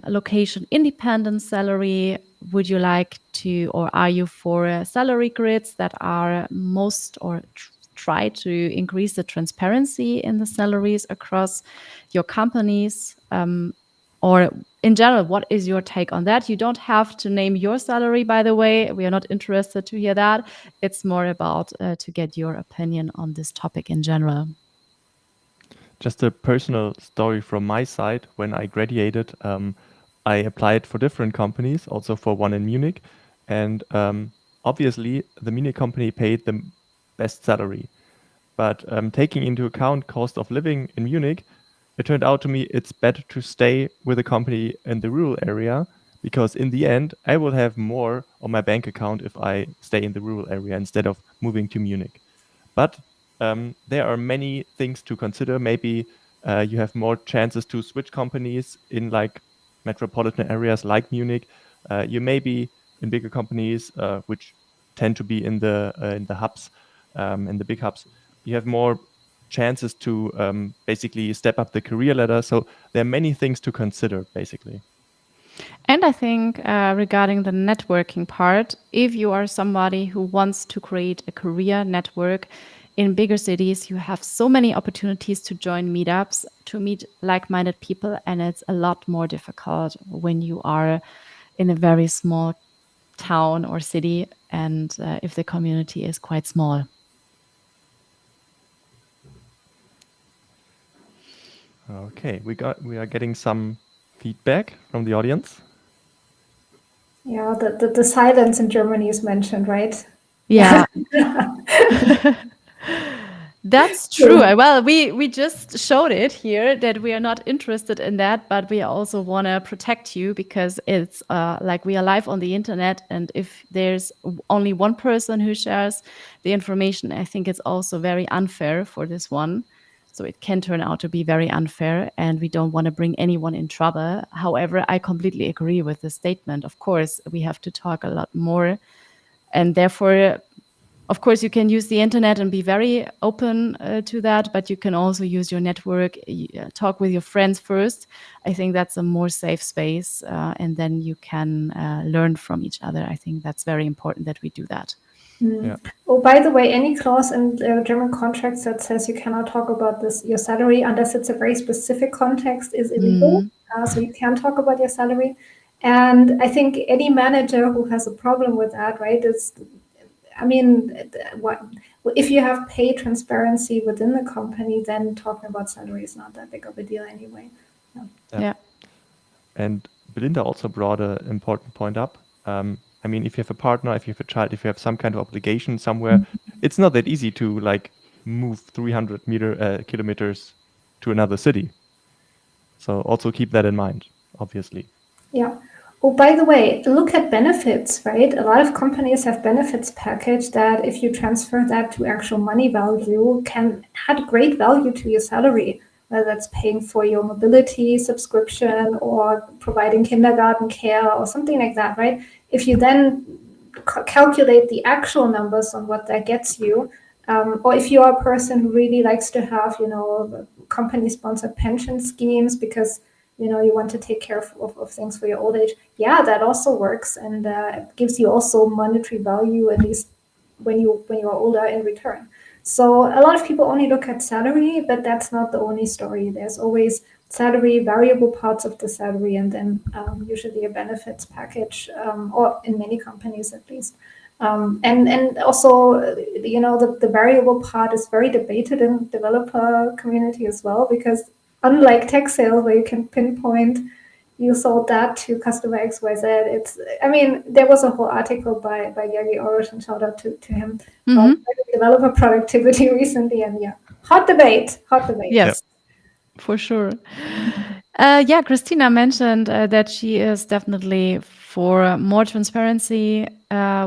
location-independent salary? Would you like to, or are you for salary grids that are most or try to increase the transparency in the salaries across your companies? Or in general, what is your take on that? You don't have to name your salary, by the way. We are not interested to hear that. It's more about to get your opinion on this topic in general. Just a personal story from my side. When I graduated, I applied for different companies, also for one in Munich. And obviously, the Munich company paid the best salary. But taking into account cost of living in Munich, it turned out to me it's better to stay with a company in the rural area, because in the end, I will have more on my bank account if I stay in the rural area instead of moving to Munich. But there are many things to consider. Maybe you have more chances to switch companies in like metropolitan areas like Munich. You may be in bigger companies, which tend to be in the hubs, in the big hubs. You have more chances to basically step up the career ladder. So there are many things to consider, basically. And I think regarding the networking part, if you are somebody who wants to create a career network in bigger cities, you have so many opportunities to join meetups, to meet like-minded people, and it's a lot more difficult when you are in a very small town or city, and if the community is quite small. Okay, we are getting some feedback from the audience. Yeah, the silence in Germany is mentioned, right? Yeah. That's true. Well, we just showed it here that we are not interested in that, but we also want to protect you because it's like we are live on the internet, and if there's only one person who shares the information, I think it's also very unfair for this one. So it can turn out to be very unfair, and we don't want to bring anyone in trouble. However, I completely agree with the statement. Of course, we have to talk a lot more, and therefore, of course, you can use the internet and be very open to that, but you can also use your network, talk with your friends first. I think that's a more safe space, and then you can learn from each other. I think that's very important that we do that. Yeah. Oh, by the way, any clause in German contracts that says you cannot talk about your salary unless it's a very specific context is illegal. So you can talk about your salary. And I think any manager who has a problem with that, right, if you have pay transparency within the company, then talking about salary is not that big of a deal anyway. Yeah. And Belinda also brought an important point up. I mean, if you have a partner, if you have a child, if you have some kind of obligation somewhere, it's not that easy to like move 300 kilometers to another city. So also keep that in mind, obviously. Yeah. Oh, by the way, look at benefits, right? A lot of companies have benefits package that if you transfer that to actual money value can add great value to your salary, whether that's paying for your mobility subscription or providing kindergarten care or something like that, right? If you then calculate the actual numbers on what that gets you, or if you are a person who really likes to have, company sponsored pension schemes because you want to take care of things for your old age, yeah, that also works, and it gives you also monetary value, at least when you are older, in return. So a lot of people only look at salary, but that's not the only story. There's always salary, variable parts of the salary, and then usually a benefits package, or in many companies at least. And also, the variable part is very debated in developer community as well, because unlike tech sales where you can pinpoint you sold that to customer XYZ, there was a whole article by Yagi Orosh, and shout out to him, about developer productivity recently, and yeah, hot debate. Yes, for sure. Christina mentioned that she is definitely for more transparency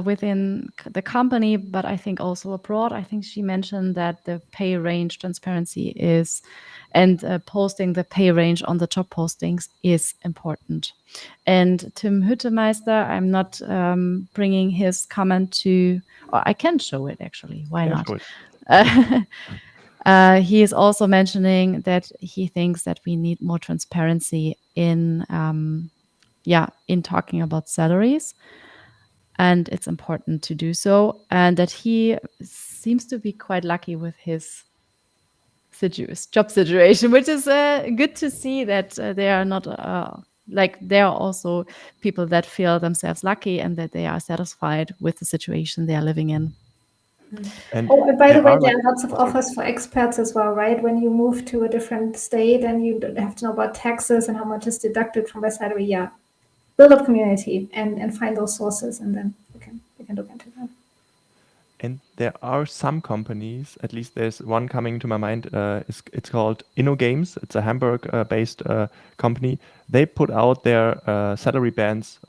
within the company, but I think also abroad. I think she mentioned that the pay range transparency is, and posting the pay range on the job postings is important. And Tim Hüttemeister, I'm not bringing his comment to, or I can show it actually. Why not? He is also mentioning that he thinks that we need more transparency in talking about salaries, and it's important to do so. And that he seems to be quite lucky with his job situation, which is good to see that they are not there are also people that feel themselves lucky and that they are satisfied with the situation they are living in. And by the way, there are lots of offers for expats as well, right? When you move to a different state and you have to know about taxes and how much is deducted from my salary, yeah. Build up community and find those sources, and then we can look into that. And there are some companies, at least there's one coming to my mind, it's called InnoGames. It's a Hamburg-based company. They put out their salary bands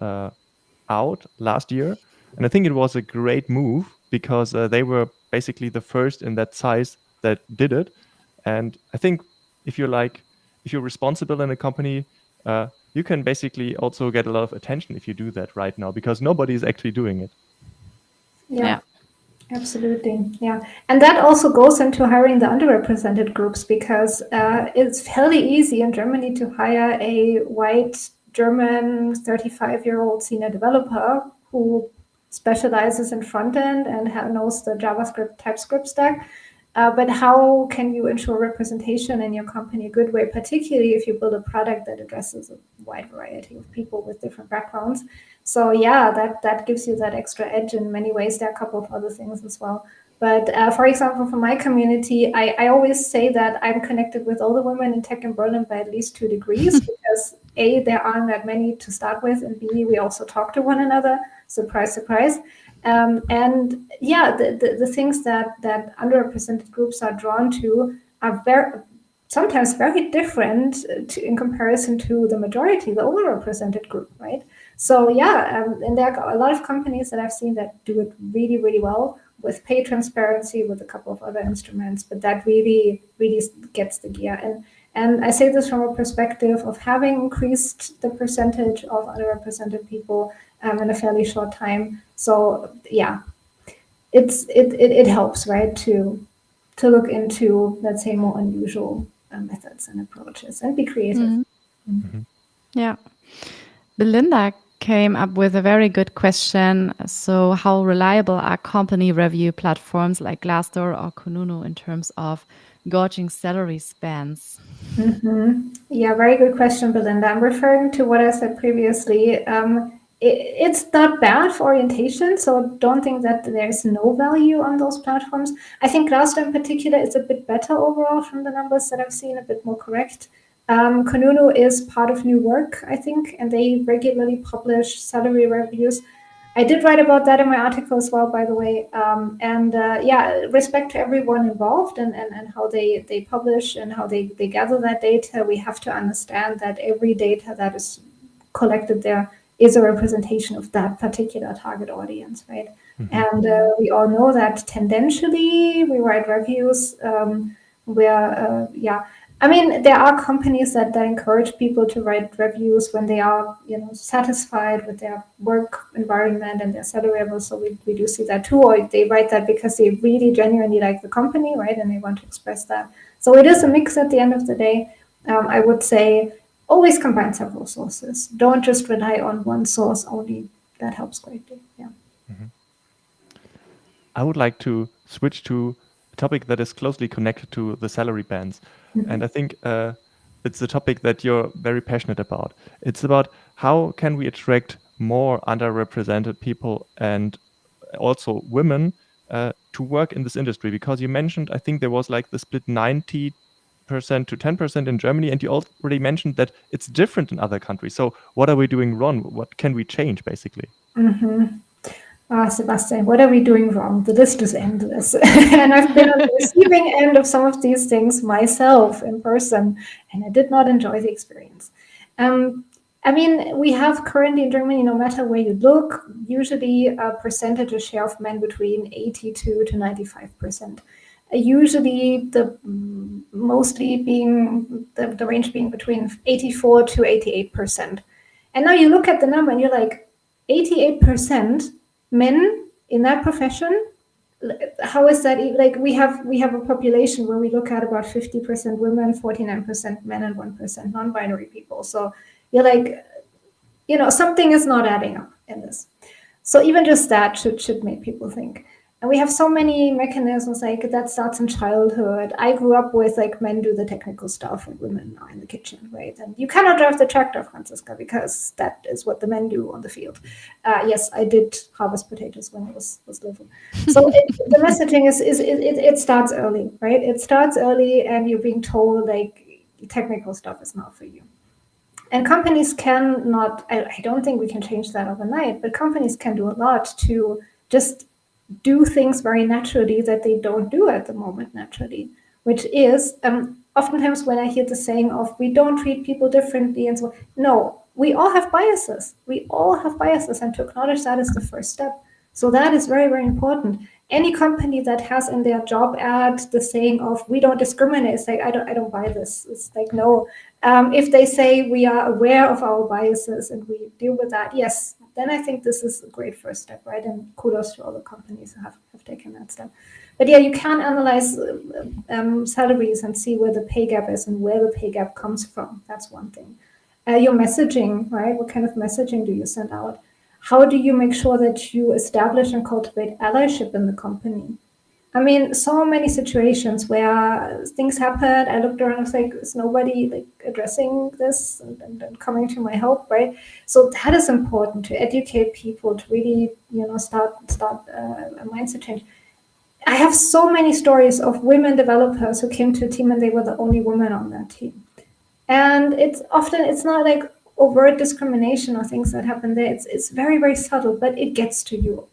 out last year. And I think it was a great move because they were basically the first in that size that did it. And I think if you're responsible in a company, you can basically also get a lot of attention if you do that right now, because nobody is actually doing it. Yeah. Absolutely. Yeah. And that also goes into hiring the underrepresented groups, because it's fairly easy in Germany to hire a white German 35-year-old senior developer who specializes in front end and knows the JavaScript TypeScript stack. But how can you ensure representation in your company a good way, particularly if you build a product that addresses a wide variety of people with different backgrounds? So yeah, that gives you that extra edge in many ways. There are a couple of other things as well. But for example, for my community, I always say that I'm connected with all the women in tech in Berlin by at least 2 degrees because A, there aren't that many to start with, and B, we also talk to one another. Surprise, surprise. And yeah, the things that underrepresented groups are drawn to are sometimes very different in comparison to the majority, the overrepresented group, right? So yeah, and there are a lot of companies that I've seen that do it really, really well with pay transparency, with a couple of other instruments, but that really, really gets the gear. And I say this from a perspective of having increased the percentage of underrepresented people in a fairly short time. So yeah, it helps, right, to look into, let's say, more unusual methods and approaches and be creative. Yeah. Belinda came up with a very good question. So how reliable are company review platforms like Glassdoor or Kununu in terms of gauging salary spans? Yeah, very good question, Belinda. I'm referring to what I said previously. It's not bad for orientation, so don't think that there's no value on those platforms. I think Glassdoor in particular is a bit better overall from the numbers that I've seen, a bit more correct. Kununu is part of New Work, I think, and they regularly publish salary reviews. I did write about that in my article as well, by the way. Yeah, respect to everyone involved and how they publish and how they gather that data. We have to understand that every data that is collected there is a representation of that particular target audience, right? And we all know that tendentially we write reviews where, yeah, I mean, there are companies that encourage people to write reviews when they are, satisfied with their work environment and their salary level. So we do see that too, or they write that because they really genuinely like the company, right? And they want to express that. So it is a mix at the end of the day. I would say always combine several sources. Don't just rely on one source only. That helps greatly. Yeah. I would like to switch to a topic that is closely connected to the salary bands. And I think it's a topic that you're very passionate about. It's about how can we attract more underrepresented people and also women to work in this industry? Because you mentioned, I think there was like the split 90% to 10% in Germany, and you already mentioned that it's different in other countries. So what are we doing wrong? What can we change, basically? Sebastian, what are we doing wrong? The list is endless. And I've been on the receiving end of some of these things myself in person, and I did not enjoy the experience. I mean, we have currently in Germany, no matter where you look, usually a percentage of share of men between 82 to 95%. Usually mostly being the range being between 84 to 88%. And now you look at the number and you're like, 88% men in that profession? How is that? Like we have a population where we look at about 50% women, 49% men, and 1% non-binary people. So you're like, something is not adding up in this. So even just that should make people think. And we have so many mechanisms like that starts in childhood. I grew up with like men do the technical stuff and women are in the kitchen, right? And you cannot drive the tractor, Franziska, because that is what the men do on the field. Yes, I did harvest potatoes when I was little. So the messaging is it starts early, right? It starts early, and you're being told like technical stuff is not for you. And companies cannot, I don't think we can change that overnight, but companies can do a lot to just do things very naturally that they don't do at the moment naturally, which is oftentimes when I hear the saying of we don't treat people differently and so on. No, we all have biases. We all have biases, and to acknowledge that is the first step. So that is very, very important. Any company that has in their job ad the saying of we don't discriminate, it's like I don't buy this. It's like no. If they say we are aware of our biases and we deal with that, yes, then I think this is a great first step, right? And kudos to all the companies who have taken that step. But yeah, you can analyze salaries and see where the pay gap is and where the pay gap comes from. That's one thing. Your messaging, right? What kind of messaging do you send out? How do you make sure that you establish and cultivate allyship in the company? I mean, so many situations where things happen. I looked around, I was like, is nobody like addressing this and coming to my help, right? So that is important to educate people to really, start a mindset change. I have so many stories of women developers who came to a team and they were the only woman on that team. And it's not like overt discrimination or things that happen there. It's very, very subtle, but it gets to you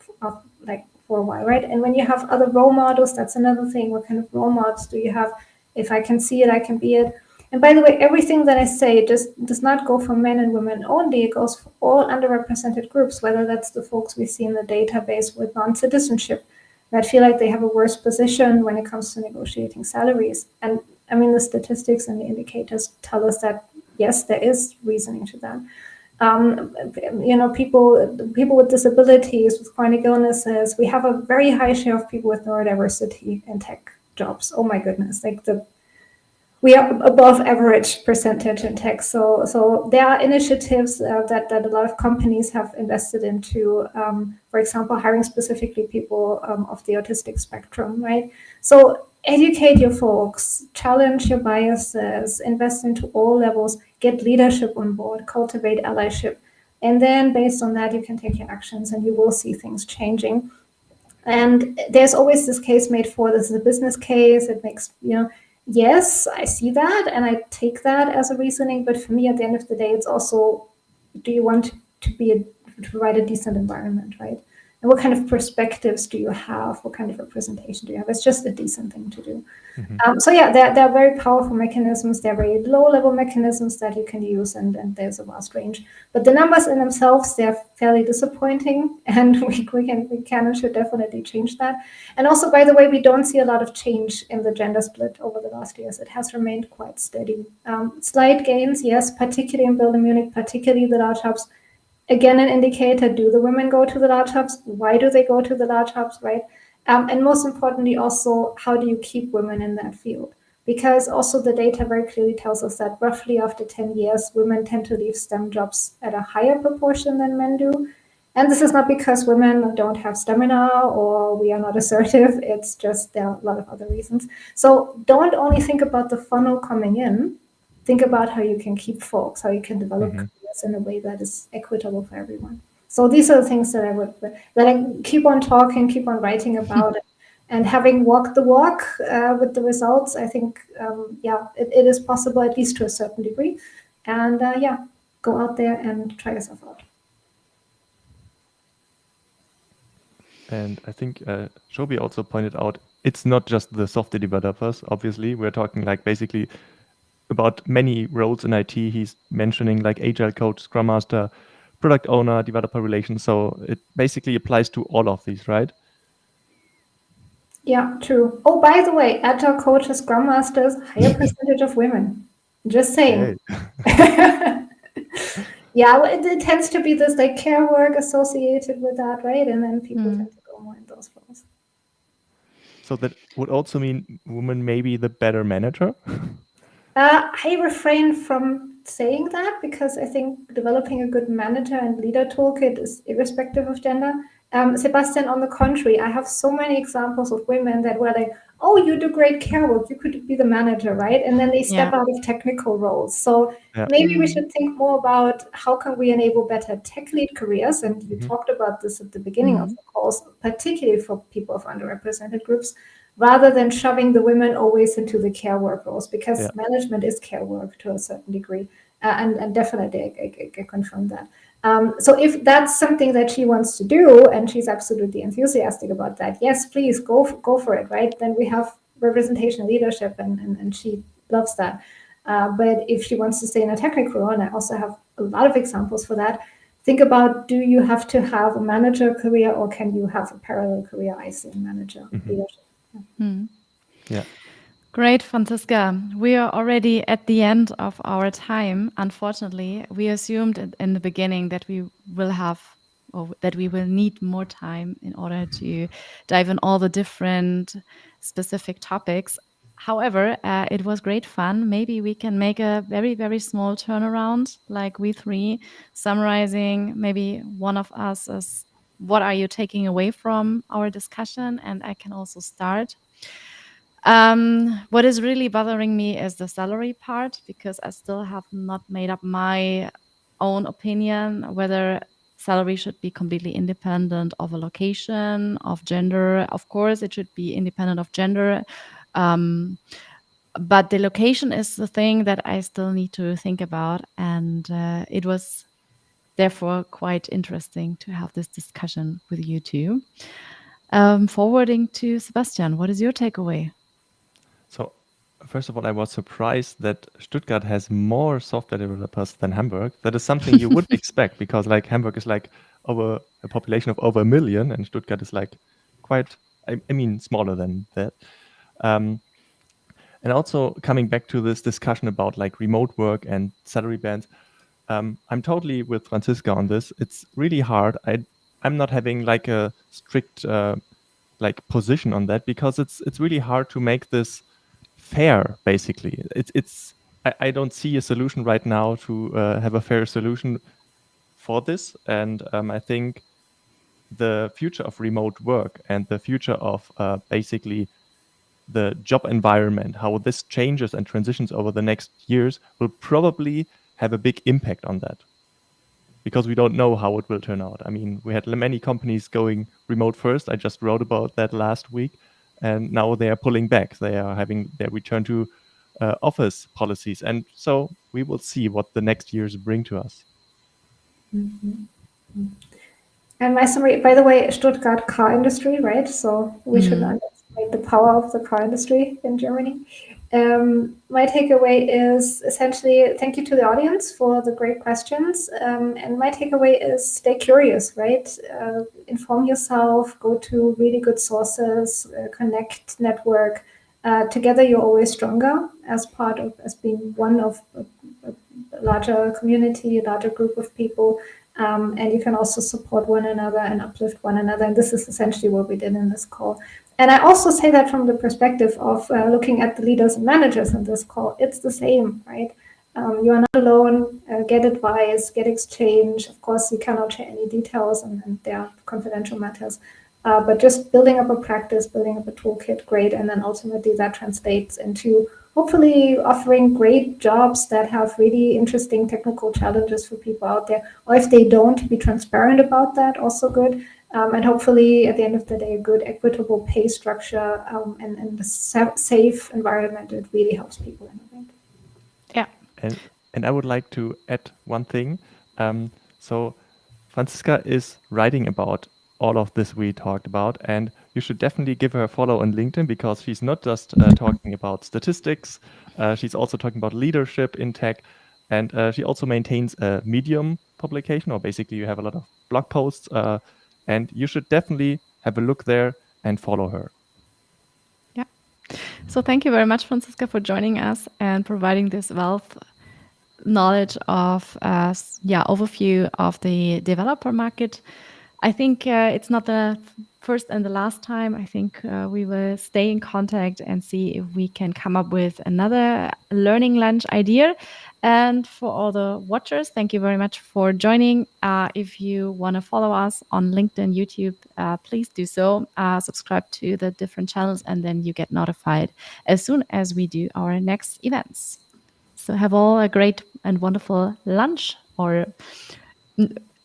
like for a while, right? And when you have other role models, that's another thing. What kind of role models do you have? If I can see it, I can be it. And by the way, everything that I say just does not go for men and women only. It goes for all underrepresented groups, whether that's the folks we see in the database with non-citizenship that feel like they have a worse position when it comes to negotiating salaries. And I mean, the statistics and the indicators tell us that, yes, there is reasoning to that. People with disabilities, with chronic illnesses, we have a very high share of people with neurodiversity in tech jobs. Oh my goodness, we are above average percentage in tech. So there are initiatives that a lot of companies have invested into, for example, hiring specifically people of the autistic spectrum, right? So educate your folks, challenge your biases, invest into all levels, get leadership on board, cultivate allyship. And then based on that, you can take your actions and you will see things changing. And there's always this case made for this is a business case. It makes, yes, I see that and I take that as a reasoning. But for me, at the end of the day, it's also, do you want to provide a decent environment, right? And what kind of perspectives do you have? What kind of representation do you have? It's just a decent thing to do. So yeah, there are very powerful mechanisms. There are very low-level mechanisms that you can use, and there's a vast range. But the numbers in themselves, they're fairly disappointing, and we can and should definitely change that. And also, by the way, we don't see a lot of change in the gender split over the last years. It has remained quite steady. Slight gains, yes, particularly in Berlin, Munich, particularly the large hubs. Again, an indicator, do the women go to the large hubs? Why do they go to the large hubs, right? And most importantly, also, how do you keep women in that field? Because also the data very clearly tells us that roughly after 10 years, women tend to leave STEM jobs at a higher proportion than men do. And this is not because women don't have stamina or we are not assertive. It's just there are a lot of other reasons. So don't only think about the funnel coming in. Think about how you can keep folks, how you can develop careers in a way that is equitable for everyone. So these are the things that I keep on talking, keep on writing about, and having walked the walk with the results. I think, it is possible at least to a certain degree, and go out there and try yourself out. And I think Shobi also pointed out it's not just the software developers. Obviously, we're talking like basically about many roles in IT. He's mentioning like agile coach, scrum master, product owner, developer relations. So it basically applies to all of these, right? Yeah, true. Oh, by the way, agile coaches, scrum masters, higher percentage of women. Just saying. Yeah, well, it tends to be this like care work associated with that, right? And then people tend to go more in those roles. So that would also mean women may be the better manager? I refrain from saying that because I think developing a good manager and leader toolkit is irrespective of gender. Sebastian, on the contrary, I have so many examples of women that were like, oh, you do great care work, you could be the manager, right? And then they step out of technical roles. So maybe we should think more about how can we enable better tech lead careers. And you talked about this at the beginning of the calls, particularly for people of underrepresented groups, rather than shoving the women always into the care work roles, because management is care work to a certain degree. And definitely I confirm that. So if that's something that she wants to do and she's absolutely enthusiastic about that, yes, please go for it, right? Then we have representation leadership and she loves that. But if she wants to stay in a technical role, and I also have a lot of examples for that, think about, do you have to have a manager career or can you have a parallel career, I see, in manager leadership? Yeah. Great, Franziska. We are already at the end of our time. Unfortunately, we assumed in the beginning that we will have or that we will need more time in order to dive in all the different specific topics. However, it was great fun. Maybe we can make a very, very small turnaround, like we three, summarizing maybe one of us as what are you taking away from our discussion? And I can also start. What is really bothering me is the salary part, because I still have not made up my own opinion whether salary should be completely independent of a location, of gender. Of course, it should be independent of gender. But the location is the thing that I still need to think about. And it was therefore quite interesting to have this discussion with you two. Forwarding to Sebastian, what is your takeaway? So, first of all, I was surprised that Stuttgart has more software developers than Hamburg. That is something you would expect, because like Hamburg is like over a population of over 1 million, and Stuttgart is like quite, I mean, smaller than that. And also coming back to this discussion about like remote work and salary bands, I'm totally with Franziska on this. It's really hard. I'm not having like a strict like position on that, because it's really hard to make this fair. Basically, I don't see a solution right now to have a fair solution for this, and I think the future of remote work and the future of basically the job environment, how this changes and transitions over the next years, will probably have a big impact on that, because we don't know how it will turn out. I mean, we had many companies going remote first. I just wrote about that last week, and now they are pulling back. They are having their return to office policies, and so we will see what the next years bring to us. And my summary, by the way, Stuttgart car industry, right? So we should not underestimate the power of the car industry in Germany. My takeaway is essentially thank you to the audience for the great questions. And my takeaway is stay curious, right? Inform yourself, go to really good sources, connect, network. Together, you're always stronger as being one of a larger community, a larger group of people. And you can also support one another and uplift one another. And this is essentially what we did in this call. And I also say that from the perspective of looking at the leaders and managers in this call. It's the same, right? You are not alone. Get advice, get exchange. Of course, you cannot share any details, and they are confidential matters. But just building up a practice, building up a toolkit, great. And then ultimately that translates into hopefully offering great jobs that have really interesting technical challenges for people out there. Or if they don't, be transparent about that, also good. And hopefully at the end of the day, a good equitable pay structure and a safe environment that really helps people innovate. Yeah. And I would like to add one thing. So Franziska is writing about all of this we talked about, and you should definitely give her a follow on LinkedIn, because she's not just talking about statistics, she's also talking about leadership in tech, and she also maintains a Medium publication, or basically you have a lot of blog posts, and you should definitely have a look there and follow her. Yeah. So thank you very much, Franziska, for joining us and providing this wealth knowledge of overview of the developer market. I think it's not the first and the last time. I think we will stay in contact and see if we can come up with another learning lunch idea. And for all the watchers, thank you very much for joining. If you want to follow us on LinkedIn, YouTube, please do so. Subscribe to the different channels, and then you get notified as soon as we do our next events. So have all a great and wonderful lunch or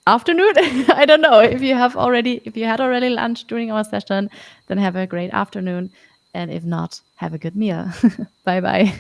afternoon. I don't know if you had already lunch during our session, then have a great afternoon. And if not, have a good meal. Bye-bye.